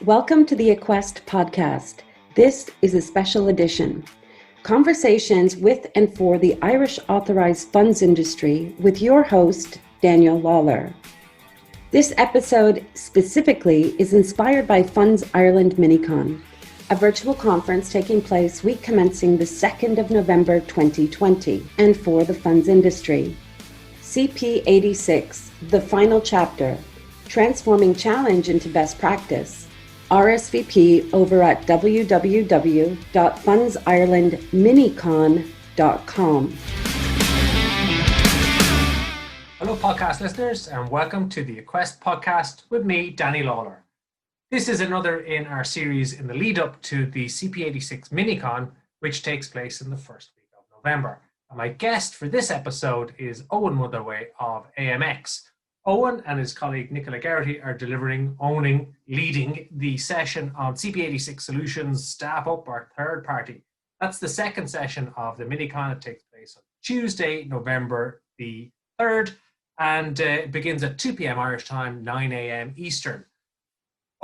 Welcome to the Aquest podcast. This is a special edition. Conversations with and for the Irish authorised funds industry with your host, Daniel Lawler. This episode specifically is inspired by Funds Ireland MiniCon, a virtual conference taking place week commencing the 2nd of November 2020 and for the funds industry. CP86, the final chapter, transforming challenge into best practice. RSVP over at www.fundsirelandminicon.com. Hello podcast listeners and welcome to the Aquest podcast with me, Danny Lawler. This is another in our series in the lead up to the CP86 MiniCon, which takes place in the first week of November. And my guest for this episode is Eoin Motherway of AMX. Eoin and his colleague Nicola Geraghty are leading the session on CP86 Solutions Staff Up, our third party. That's the second session of the MiniCon. It takes place on Tuesday, November the 3rd, and it begins at 2 p.m. Irish time, 9 a.m. Eastern.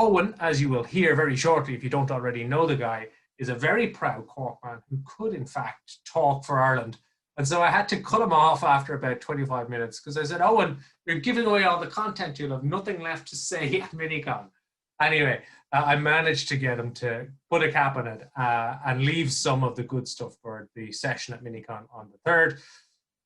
Eoin, as you will hear very shortly if you don't already know the guy, is a very proud Cork man who could in fact talk for Ireland. And so I had to cut him off after about 25 minutes because I said, Eoin, you're giving away all the content. You'll have nothing left to say at MiniCon. Anyway, I managed to get him to put a cap on it and leave some of the good stuff for the session at MiniCon on the 3rd.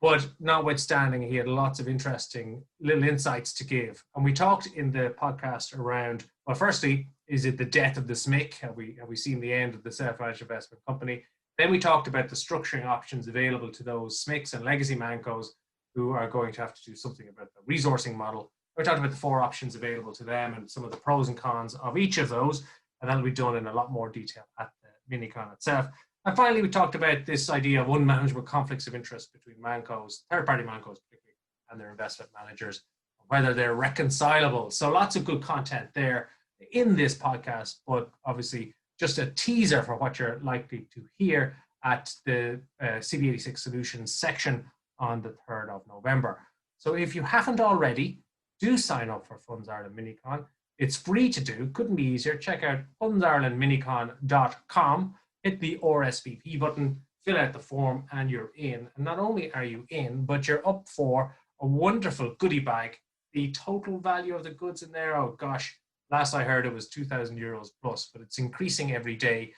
But notwithstanding, he had lots of interesting little insights to give. And we talked in the podcast around, well, firstly, is it the death of the SMIC? Have we seen the end of the self-managed investment company? Then we talked about the structuring options available to those SMICs and legacy ManCos who are going to have to do something about the resourcing model. We talked about the 4 options available to them and some of the pros and cons of each of those, and that'll be done in a lot more detail at the MiniCon itself. And finally, we talked about this idea of unmanageable conflicts of interest between ManCos, third-party ManCos particularly, and their investment managers, whether they're reconcilable. So lots of good content there in this podcast, but obviously just a teaser for what you're likely to hear at the CP86 Solutions section on the 3rd of November. So if you haven't already, do sign up for Funds Ireland MiniCon. It's free to do, couldn't be easier. Check out fundsirelandminicon.com, hit the RSVP button, fill out the form, and you're in. And not only are you in, but you're up for a wonderful goodie bag. The total value of the goods in there, oh gosh, last I heard it was €2,000 plus, but it's increasing every day.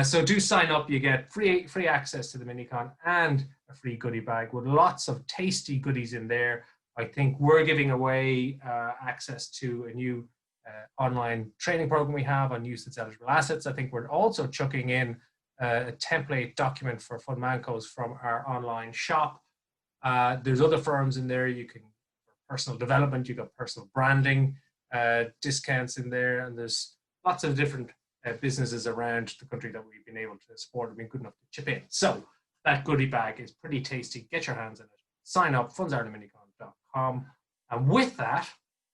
So do sign up. You get free access to the MiniCon and a free goodie bag with lots of tasty goodies in there. I think we're giving away access to a new online training program we have on usage eligible assets. I think we're also chucking in a template document for fund ManCos from our online shop. There's other firms in there. You can, for personal development, you've got personal branding, discounts in there, and there's lots of different businesses around the country that we've been able to support and been good enough to chip in. So that goodie bag is pretty tasty. Get your hands on it. Sign up, fundsirelandminicon.com. And with that,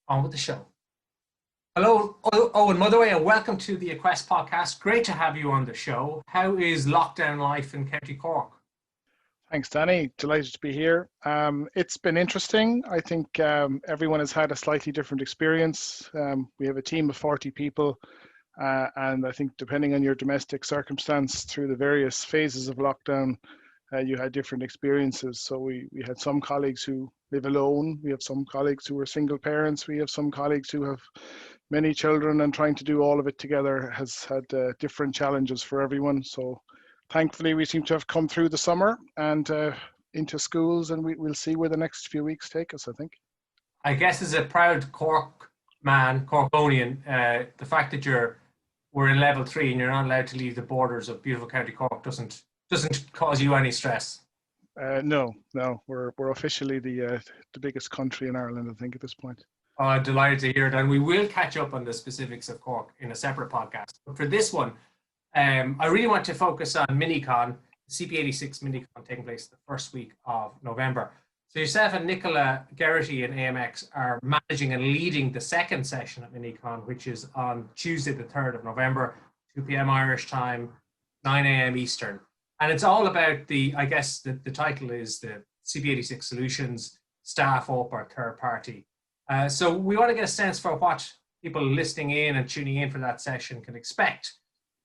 on with the show. Hello, Eoin Motherway, and welcome to the Aquest podcast. Great to have you on the show. How is lockdown life in County Cork? Thanks, Danny. Delighted to be here. It's been interesting. I think everyone has had a slightly different experience. We have a team of 40 people, and I think depending on your domestic circumstance through the various phases of lockdown, you had different experiences. So we had some colleagues who live alone. We have some colleagues who are single parents. We have some colleagues who have many children, and trying to do all of it together has had different challenges for everyone. So thankfully, we seem to have come through the summer and into schools, and we'll see where the next few weeks take us, I think. I guess as a proud Cork man, Corkonian, the fact that we're in level 3 and you're not allowed to leave the borders of beautiful County Cork doesn't cause you any stress. No, we're officially the biggest country in Ireland, I think, at this point. Oh, delighted to hear it, and we will catch up on the specifics of Cork in a separate podcast. But for this one, I really want to focus on MiniCon, CP86 MiniCon taking place the first week of November. So yourself and Nicola Geraghty and AMX are managing and leading the second session at MiniCon, which is on Tuesday the 3rd of November, 2 p.m. Irish time, 9 a.m. Eastern. And it's all about the title is the CP86 Solutions Staff Up, our third party. So we want to get a sense for what people listening in and tuning in for that session can expect?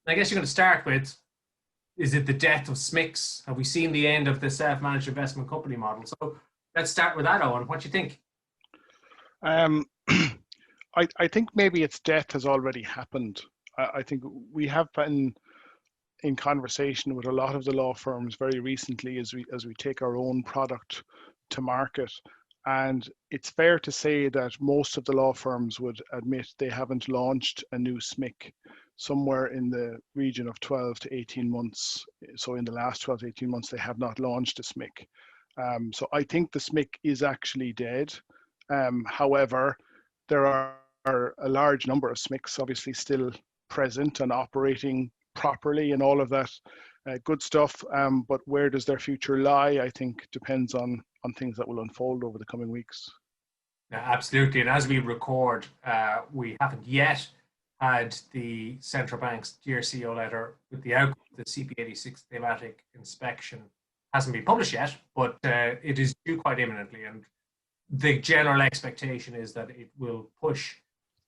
And I guess you're going to start with, is it the death of SMICs? Have we seen the end of the self-managed investment company model? So let's start with that, Eoin. What do you think? I think maybe its death has already happened. I think we have been in conversation with a lot of the law firms very recently as we take our own product to market. And it's fair to say that most of the law firms would admit they haven't launched a new SMIC somewhere in the region of 12 to 18 months. So in the last 12 to 18 months, they have not launched a SMIC. So I think the SMIC is actually dead. However, there are a large number of SMICs obviously still present and operating properly and all of that good stuff. But where does their future lie, I think depends on things that will unfold over the coming weeks. Yeah, absolutely. And as we record, we haven't yet had the central bank's Dear CEO letter with the outcome of the CP86 thematic inspection. Hasn't been published yet, but it is due quite imminently. And the general expectation is that it will push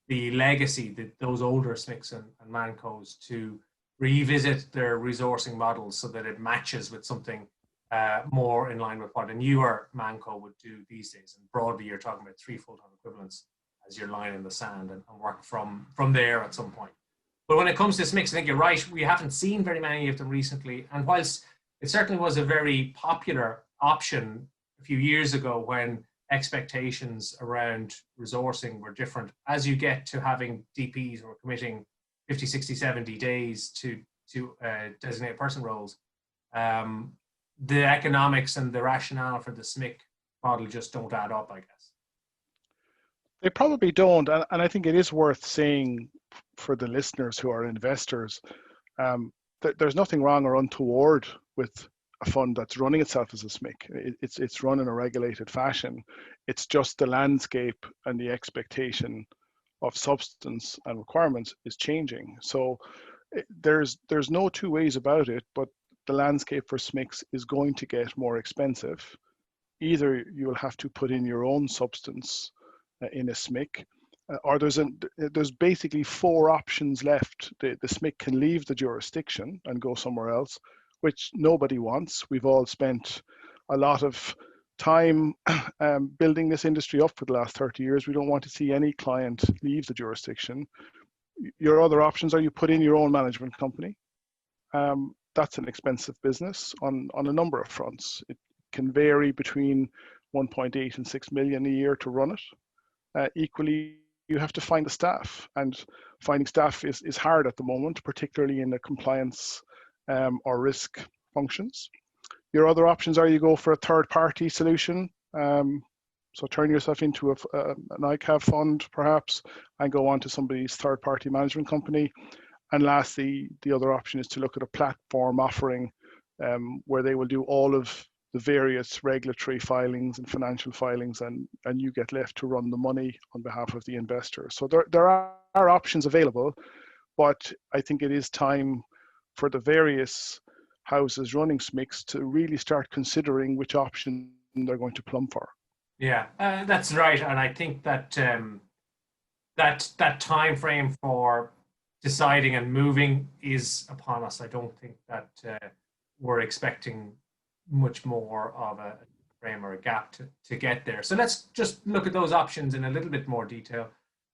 the legacy, those older SMICs and ManCos, to revisit their resourcing models so that it matches with something more in line with what a newer ManCo would do these days. And broadly, you're talking about 3 full-time equivalents as your line in the sand, and work from there at some point. But when it comes to SMICs, I think you're right. We haven't seen very many of them recently. And whilst it certainly was a very popular option a few years ago when expectations around resourcing were different, as you get to having DPs who are committing 50, 60, 70 days to designated person roles, the economics and the rationale for the SMIC model just don't add up, I guess. They probably don't, and I think it is worth saying for the listeners who are investors, that there's nothing wrong or untoward with a fund that's running itself as a SMIC. It's run in a regulated fashion. It's just the landscape and the expectation of substance and requirements is changing. So there's no two ways about it, but the landscape for SMICs is going to get more expensive. Either you will have to put in your own substance in a SMIC, or there's basically 4 options left. The SMIC can leave the jurisdiction and go somewhere else, which nobody wants. We've all spent a lot of time building this industry up for the last 30 years. We don't want to see any client leave the jurisdiction. Your other options are you put in your own management company. That's an expensive business on a number of fronts. It can vary between 1.8 and 6 million a year to run it. Equally, you have to find the staff, and finding staff is hard at the moment, particularly in the compliance or risk functions. Your other options are you go for a third-party solution, so turn yourself into an ICAV fund perhaps, and go on to somebody's third-party management company. And lastly, the other option is to look at a platform offering where they will do all of the various regulatory filings and financial filings, and you get left to run the money on behalf of the investor. So there are options available, but I think it is time for the various houses running SMICs to really start considering which option they're going to plumb for. Yeah, that's right. And I think that that time frame for deciding and moving is upon us. I don't think that we're expecting much more of a frame or a gap to get there. So let's just look at those options in a little bit more detail.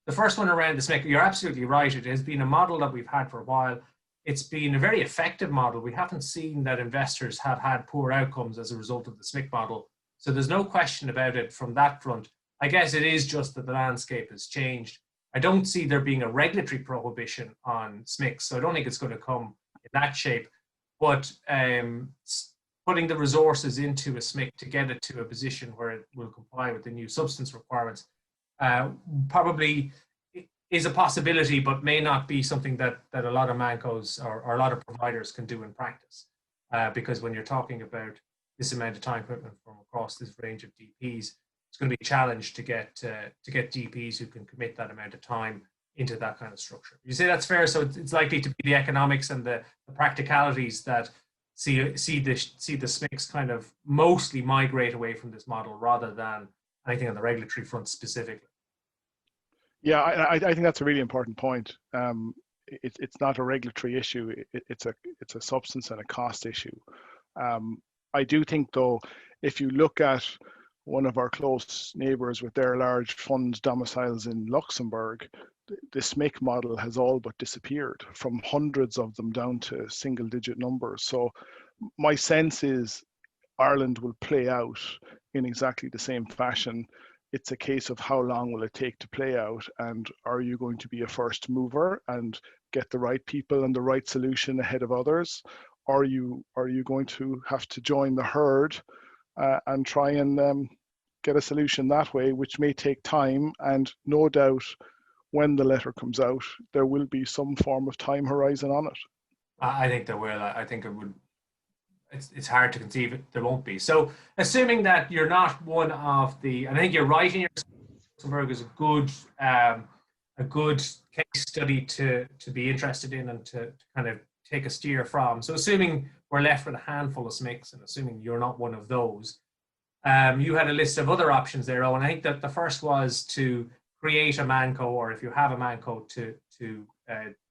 The first one around the SMIC, you're absolutely right. It has been a model that we've had for a while. It's been a very effective model. We haven't seen that investors have had poor outcomes as a result of the SMIC model. So there's no question about it from that front. I guess it is just that the landscape has changed. I don't see there being a regulatory prohibition on SMICs, so I don't think it's going to come in that shape. But putting the resources into a SMIC to get it to a position where it will comply with the new substance requirements probably is a possibility, but may not be something that a lot of ManCos or a lot of providers can do in practice. Because when you're talking about this amount of time commitment from across this range of DPs, it's going to be a challenge to get DPs who can commit that amount of time into that kind of structure. You say that's fair, so it's likely to be the economics and the practicalities that see the SMICs kind of mostly migrate away from this model rather than anything on the regulatory front specifically. Yeah, I think that's a really important point. It's not a regulatory issue. It's a substance and a cost issue. I do think, though, if you look at one of our close neighbours with their large fund domiciles in Luxembourg, the SMIC model has all but disappeared, from hundreds of them down to single-digit numbers. So my sense is Ireland will play out in exactly the same fashion. It's a case of how long will it take to play out, and are you going to be a first mover and get the right people and the right solution ahead of others? Are you going to have to join the herd and try and get a solution that way, which may take time, and no doubt when the letter comes out, there will be some form of time horizon on it. I think there will. I think it would. It's hard to conceive there won't be. So, assuming that you're not one of the, and I think you're right in your Luxembourg is a good case study to be interested in and to kind of take a steer from. So, assuming we're left with a handful of SMICs, and assuming you're not one of those, you had a list of other options there, Owen. I think that the first was to create a ManCo, or if you have a ManCo, to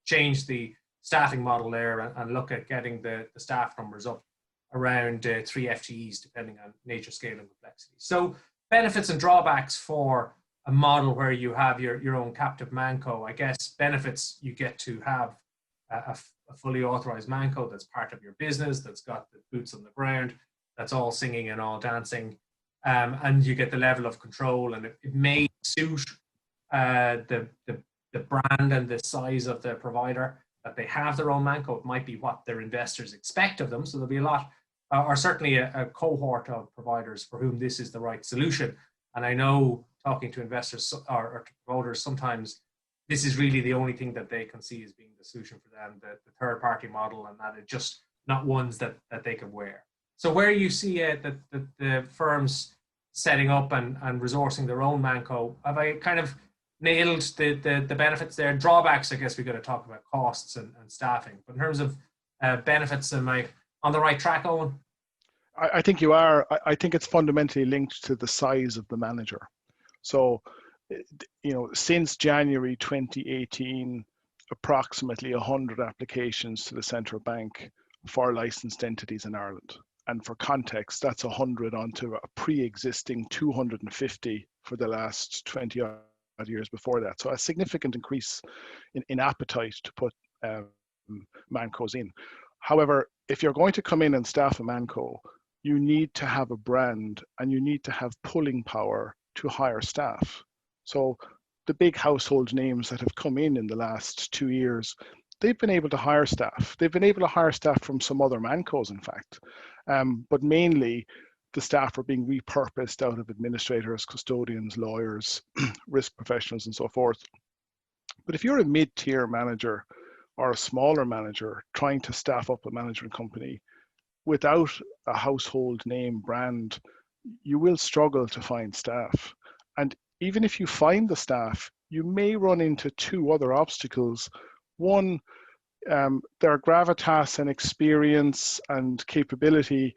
change the staffing model there and look at getting the staff numbers up around 3 FTEs, depending on nature, scale, and complexity. So benefits and drawbacks for a model where you have your own captive ManCo. I guess benefits, you get to have a fully authorized ManCo that's part of your business, that's got the boots on the ground, that's all singing and all dancing, and you get the level of control, and it may suit the brand and the size of the provider that they have their own ManCo. It might be what their investors expect of them. So there'll be a lot, or certainly a cohort of providers for whom this is the right solution. And I know, talking to investors or to promoters, sometimes this is really the only thing that they can see as being the solution for them, the third party model, and that it's just not ones that they can wear. So where you see the firms setting up and resourcing their own ManCo, have I kind of nailed the benefits there? Drawbacks, I guess we got to talk about costs and staffing. But in terms of benefits, am I on the right track, Owen? I think you are. I think it's fundamentally linked to the size of the manager. So, since January 2018, approximately 100 applications to the central bank for licensed entities in Ireland. And for context, that's 100 onto a pre-existing 250 for the last 20 odd years before that. So a significant increase in appetite to put ManCos in. However, if you're going to come in and staff a ManCo, you need to have a brand and you need to have pulling power to hire staff. So the big household names that have come in the last 2 years, they've been able to hire staff. They've been able to hire staff from some other ManCos, in fact. But mainly, the staff are being repurposed out of administrators, custodians, lawyers, risk professionals, and so forth. But if you're a mid-tier manager or a smaller manager trying to staff up a management company without a household name brand, you will struggle to find staff. And even if you find the staff, you may run into 2 other obstacles. One, their gravitas and experience and capability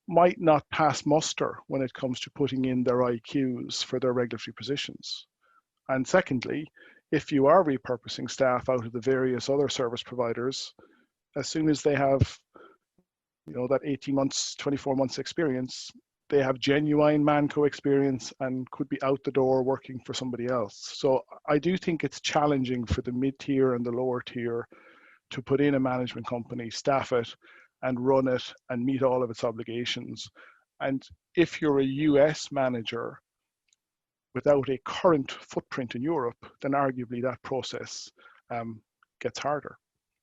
might not pass muster when it comes to putting in their IQs for their regulatory positions. And secondly, if you are repurposing staff out of the various other service providers, as soon as they have, that 18 months, 24 months experience, they have genuine ManCo experience and could be out the door working for somebody else. So I do think it's challenging for the mid-tier and the lower tier to put in a management company, staff it, and run it and meet all of its obligations. And if you're a US manager without a current footprint in Europe, then arguably that process gets harder.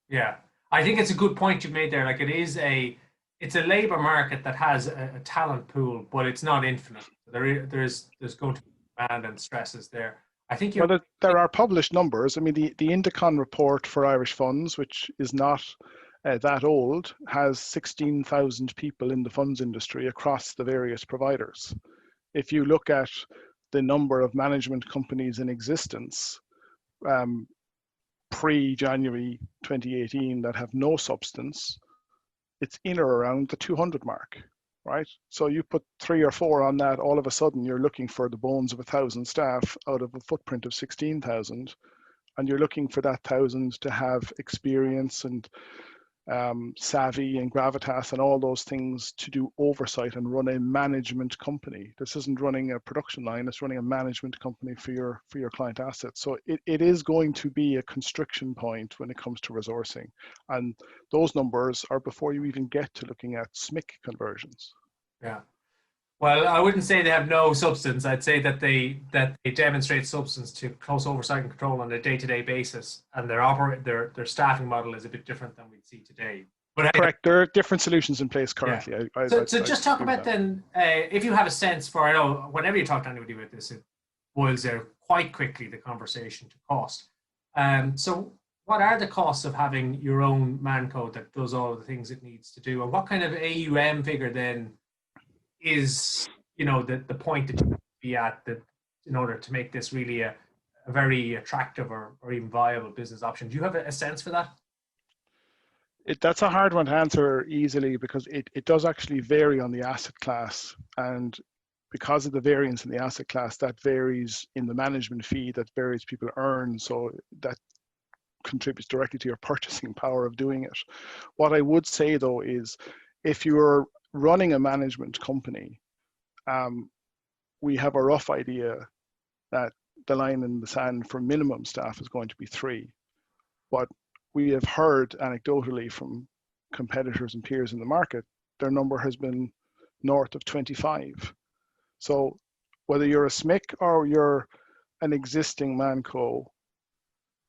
Yeah, I think it's a good point you've made there. Like it's a labor market that has a talent pool, but it's not infinite. There's going to be demand and stresses there. I think there are published numbers. I mean, the Indicon report for Irish funds, which is not that old, has 16,000 people in the funds industry across the various providers. If you look at the number of management companies in existence pre-January 2018 that have no substance, it's in or around the 200 mark. right? So you put 3 or 4 on that, all of a sudden you're looking for the bones of 1,000 staff out of a footprint of 16,000, and you're looking for that 1,000 to have experience and savvy and gravitas and all those things to do oversight and run a management company. This isn't running a production line, it's running a management company for your client assets. So it is going to be a constriction point when it comes to resourcing. And those numbers are before you even get to looking at SMIC conversions. Yeah. Well, I wouldn't say they have no substance. I'd say that they demonstrate substance to close oversight and control on a day-to-day basis, and their staffing model is a bit different than we'd see today. But correct, there are different solutions in place currently. Yeah. So just talk about then, if you have a sense for, I know whenever you talk to anybody about this, it boils down quite quickly the conversation to cost. So what are the costs of having your own ManCo that does all of the things it needs to do, and what kind of AUM figure then is, you know, the point that you be at, that in order to make this really a very attractive or even viable business option? Do you have a sense for that? That's a hard one to answer easily, because it does actually vary on the asset class, and because of the variance in the asset class, that varies in the management fee that various people earn, so that contributes directly to your purchasing power of doing it. What I would say though is, if you're running a management company, we have a rough idea that the line in the sand for minimum staff is going to be 3. But we have heard anecdotally from competitors and peers in the market, their number has been north of 25. So whether you're a SMIC or you're an existing ManCo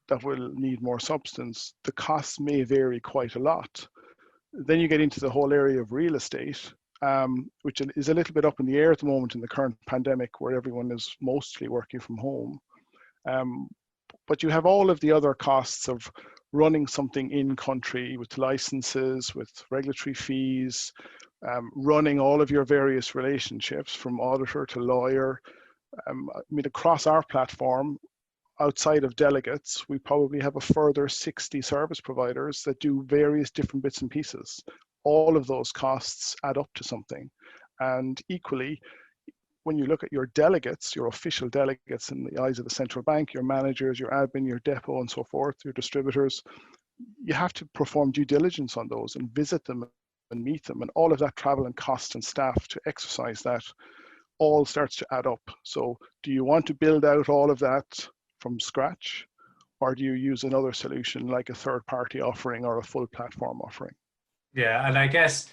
that will need more substance, the costs may vary quite a lot. Then you get into the whole area of real estate, which is a little bit up in the air at the moment in the current pandemic, where everyone is mostly working from home. But you have all of the other costs of running something in country with licenses, with regulatory fees, running all of your various relationships from auditor to lawyer. I mean, across our platform, outside of delegates, we probably have a further 60 service providers that do various different bits and pieces. All of those costs add up to something. And equally, when you look at your delegates, your official delegates in the eyes of the central bank, your managers, your admin, your depot and so forth, your distributors, you have to perform due diligence on those and visit them and meet them. And all of that travel and cost and staff to exercise that all starts to add up. So do you want to build out all of that from scratch, or do you use another solution like a third-party offering or a full platform offering? Yeah, and I guess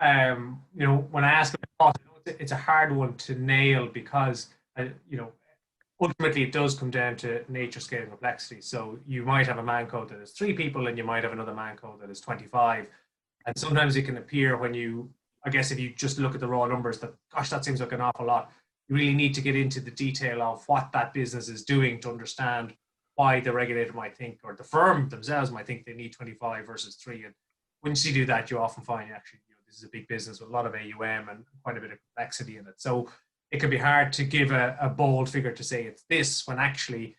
you know, when I ask about cost, it's a hard one to nail, because you know, ultimately it does come down to nature, scale, and complexity. So you might have a ManCo that is 3 people, and you might have another ManCo that is 25, and sometimes it can appear, when you, I guess, if you just look at the raw numbers, that gosh, that seems like an awful lot. You really need to get into the detail of what that business is doing to understand why the regulator might think, or the firm themselves might think, they need 25 versus 3. And once you do that, you often find, actually, you know, this is a big business with a lot of AUM and quite a bit of complexity in it. So it can be hard to give a bold figure to say it's this, when actually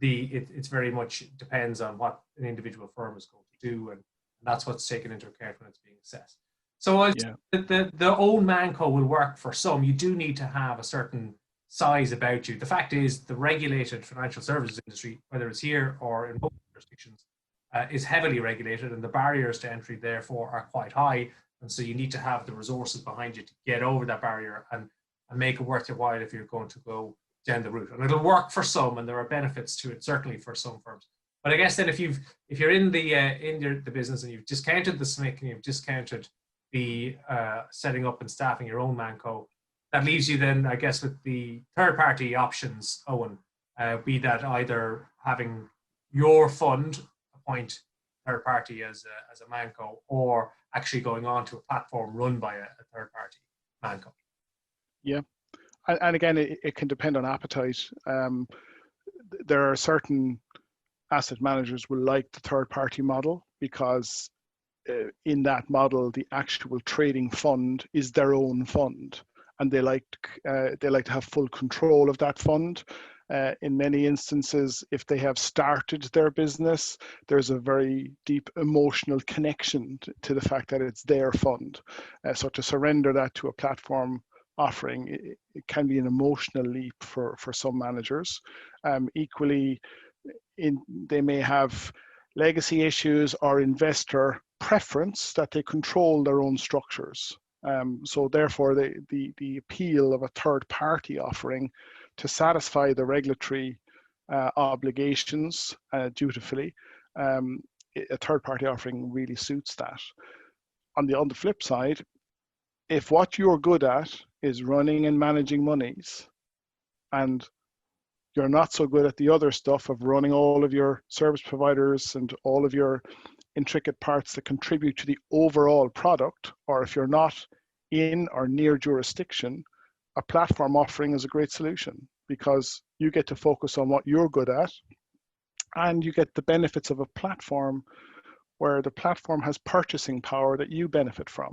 it's very much depends on what an individual firm is going to do, and that's what's taken into account when it's being assessed. So the own ManCo will work for some. You do need to have a certain size about you. The fact is, the regulated financial services industry, whether it's here or in most jurisdictions, is heavily regulated, and the barriers to entry therefore are quite high. And so you need to have the resources behind you to get over that barrier and make it worth your while if you're going to go down the route. And it'll work for some, and there are benefits to it, certainly for some firms. But I guess then, if you're in the business and you've discounted the SMIC and you've discounted the setting up and staffing your own ManCo, that leaves you then, I guess, with the third-party options, Eoin, be that either having your fund appoint third party as a ManCo, or actually going on to a platform run by a third party ManCo. Yeah, and again, it can depend on appetite. There are certain asset managers will like the third party model, because in that model, the actual trading fund is their own fund, and they like to have full control of that fund. In many instances, if they have started their business, there's a very deep emotional connection to the fact that it's their fund. So to surrender that to a platform offering, it can be an emotional leap for some managers. Equally, they may have legacy issues or investor preference that they control their own structures. So therefore, the appeal of a third-party offering to satisfy the regulatory obligations dutifully, a third-party offering really suits that. On the flip side, if what you're good at is running and managing monies, and you're not so good at the other stuff of running all of your service providers and all of your intricate parts that contribute to the overall product, or if you're not in or near jurisdiction, a platform offering is a great solution, because you get to focus on what you're good at, and you get the benefits of a platform where the platform has purchasing power that you benefit from.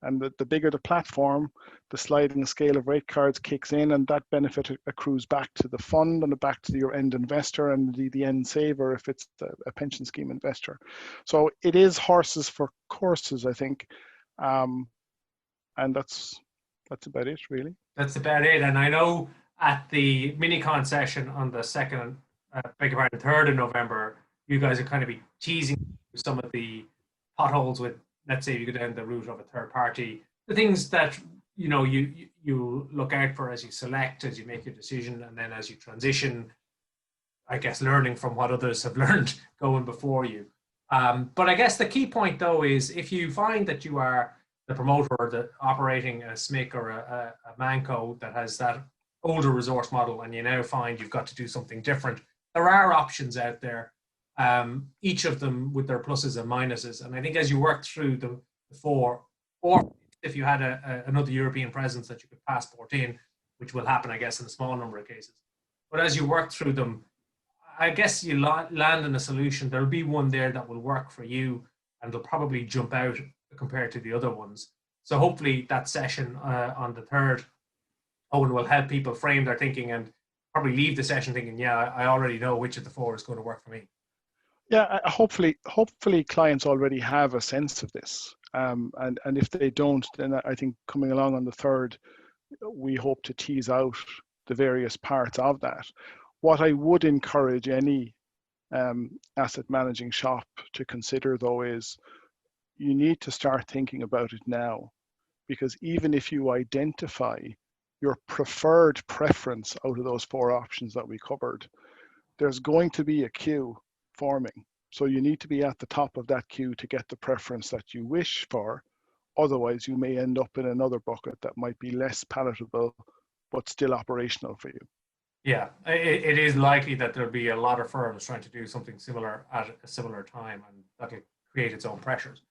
And the bigger the platform, the sliding scale of rate cards kicks in, and that benefit accrues back to the fund and back to your end investor and the end saver if it's a pension scheme investor. So it is horses for courses, I think. And that's about it, really. That's about it. And I know at the MiniCon session on the 3rd of November, you guys are kind of be teasing some of the potholes with, let's say, you go down the route of a third party, the things that you look out for as you select, as you make your decision, and then as you transition, I guess, learning from what others have learned going before you. But I guess the key point, though, is if you find that you are the promoter or the operating a SMIC or a ManCo that has that older resource model, and you now find you've got to do something different, there are options out there, each of them with their pluses and minuses. And I think as you work through the four, or if you had another European presence that you could passport in, which will happen, I guess, in a small number of cases. But as you work through them, I guess you land in a solution. There'll be one there that will work for you, and they'll probably jump out compared to the other ones. So hopefully that session on the 3rd, Eoin, will help people frame their thinking and probably leave the session thinking, yeah, I already know which of the four is going to work for me. Yeah, hopefully clients already have a sense of this. And if they don't, then I think coming along on the 3rd, we hope to tease out the various parts of that. What I would encourage any asset managing shop to consider, though, is you need to start thinking about it now, because even if you identify your preferred preference out of those four options that we covered, there's going to be a queue forming. So you need to be at the top of that queue to get the preference that you wish for. Otherwise, you may end up in another bucket that might be less palatable, but still operational for you. Yeah, it is likely that there'll be a lot of firms trying to do something similar at a similar time, and that'll create its own pressures.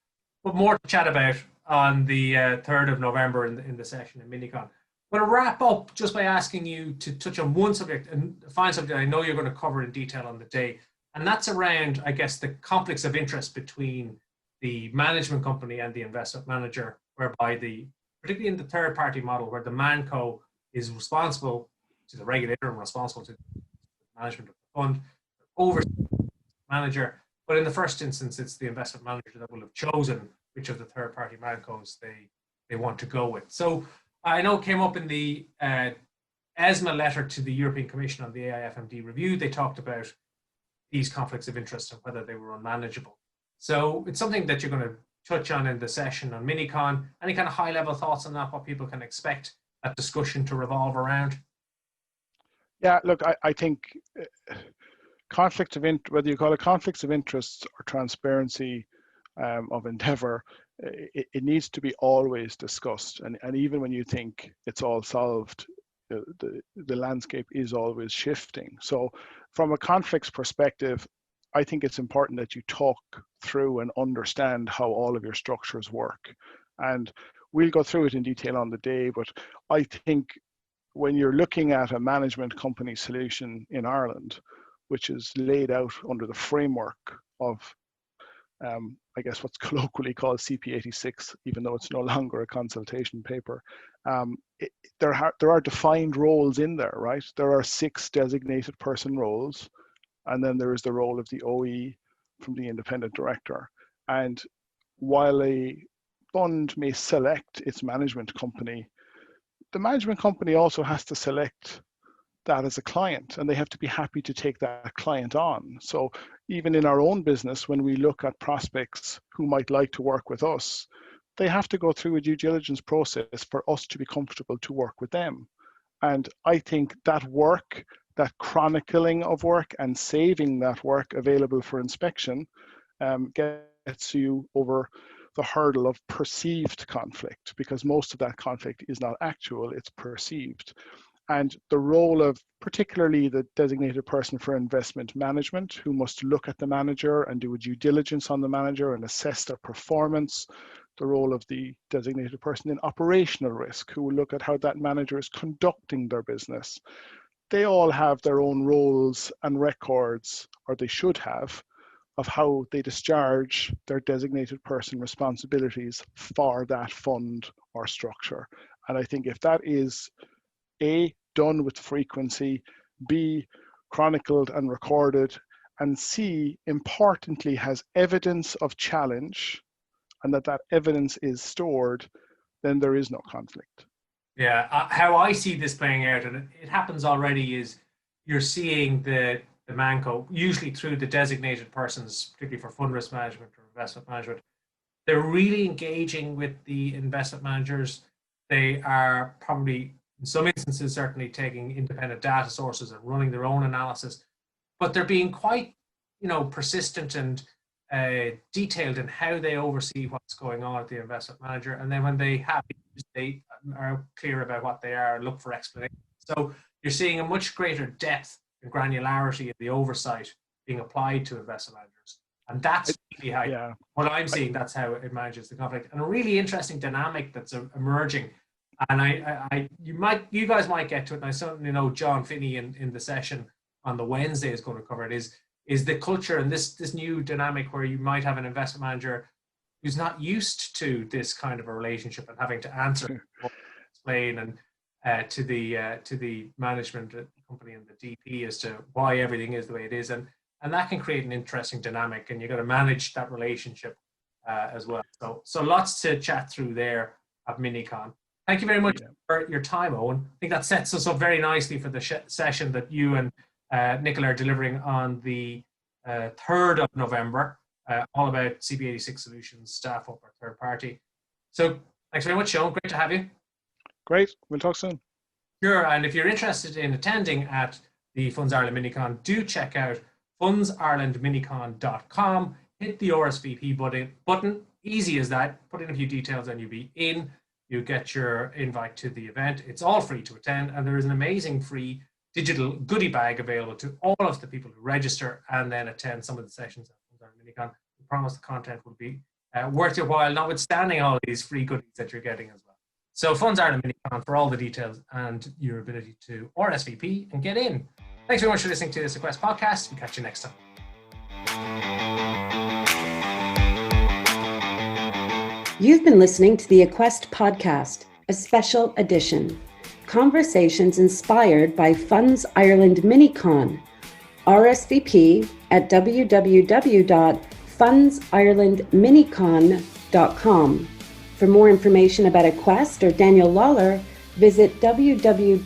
But more to chat about on the 3rd of November in the session in MiniCon. I'm going to wrap up just by asking you to touch on one subject, and a fine subject I know you're going to cover in detail on the day, and that's around, I guess, the conflicts of interest between the management company and the investment manager, whereby particularly in the third-party model, where the ManCo is responsible to the regulator and responsible to the management of the fund, over manager. But in the first instance, it's the investment manager that will have chosen which of the third-party ManCos they want to go with. So I know it came up in the ESMA letter to the European Commission on the AIFMD review. They talked about these conflicts of interest and whether they were unmanageable. So it's something that you're going to touch on in the session on MiniCon. Any kind of high-level thoughts on that, what people can expect that discussion to revolve around? Yeah, look, I think conflict of interest, whether you call it conflicts of interest or transparency of endeavor, it needs to be always discussed. And even when you think it's all solved, the landscape is always shifting. So from a conflicts perspective, I think it's important that you talk through and understand how all of your structures work. And we'll go through it in detail on the day, but I think when you're looking at a management company solution in Ireland, which is laid out under the framework of, I guess, what's colloquially called CP86, even though it's no longer a consultation paper, there are defined roles in there, right? There are 6 designated person roles, and then there is the role of the OE from the independent director. And while a fund may select its management company, the management company also has to select that as a client, and they have to be happy to take that client on. So even in our own business, when we look at prospects who might like to work with us, they have to go through a due diligence process for us to be comfortable to work with them. And I think that work, that chronicling of work and saving that work available for inspection gets you over the hurdle of perceived conflict, because most of that conflict is not actual, it's perceived. And the role of particularly the designated person for investment management, who must look at the manager and do a due diligence on the manager and assess their performance. The role of the designated person in operational risk, who will look at how that manager is conducting their business. They all have their own roles and records, or they should have, of how they discharge their designated person responsibilities for that fund or structure. And I think if that is A, done with frequency, B, chronicled and recorded, and C, importantly, has evidence of challenge, and that evidence is stored, then there is no conflict. Yeah, how I see this playing out, and it happens already, is you're seeing the ManCo, usually through the designated persons, particularly for fund risk management or investment management. They're really engaging with the investment managers. They are probably, in some instances, certainly taking independent data sources and running their own analysis, but they're being quite, persistent and detailed in how they oversee what's going on at the investment manager. And then when they have issues, they are clear about what they are and look for explanations. So you're seeing a much greater depth and granularity of the oversight being applied to investment managers. And that's really how, what I'm seeing, that's how it manages the conflict. And a really interesting dynamic that's emerging. And you guys might get to it, and I certainly know John Finney in the session on the Wednesday is going to cover it, is the culture and this new dynamic where you might have an investment manager who's not used to this kind of a relationship and having to answer, explain, and to the management company and the DP as to why everything is the way it is, and that can create an interesting dynamic, and you've got to manage that relationship as well. So lots to chat through there at MiniCon. Thank you very much for your time, Eoin. I think that sets us up very nicely for the session that you and Nicola are delivering on the 3rd of November, all about CP86 Solutions, staff up or third party. So thanks very much, Eoin. Great to have you. Great. We'll talk soon. Sure. And if you're interested in attending at the Funds Ireland MiniCon, do check out fundsirelandminicon.com. Hit the RSVP button. Easy as that. Put in a few details and you'll be in. You get your invite to the event. It's all free to attend, and there is an amazing free digital goodie bag available to all of the people who register and then attend some of the sessions at Funds Ireland MiniCon. We promise the content will be worth your while, notwithstanding all these free goodies that you're getting as well. So Funds Ireland MiniCon for all the details and your ability to RSVP and get in. Thanks very much for listening to this Aquest podcast. We'll catch you next time. You've been listening to the Aquest podcast, a special edition. Conversations inspired by Funds Ireland MiniCon. RSVP at www.fundsirelandminicon.com. For more information about Aquest or Daniel Lawler, visit www.aquest.ie.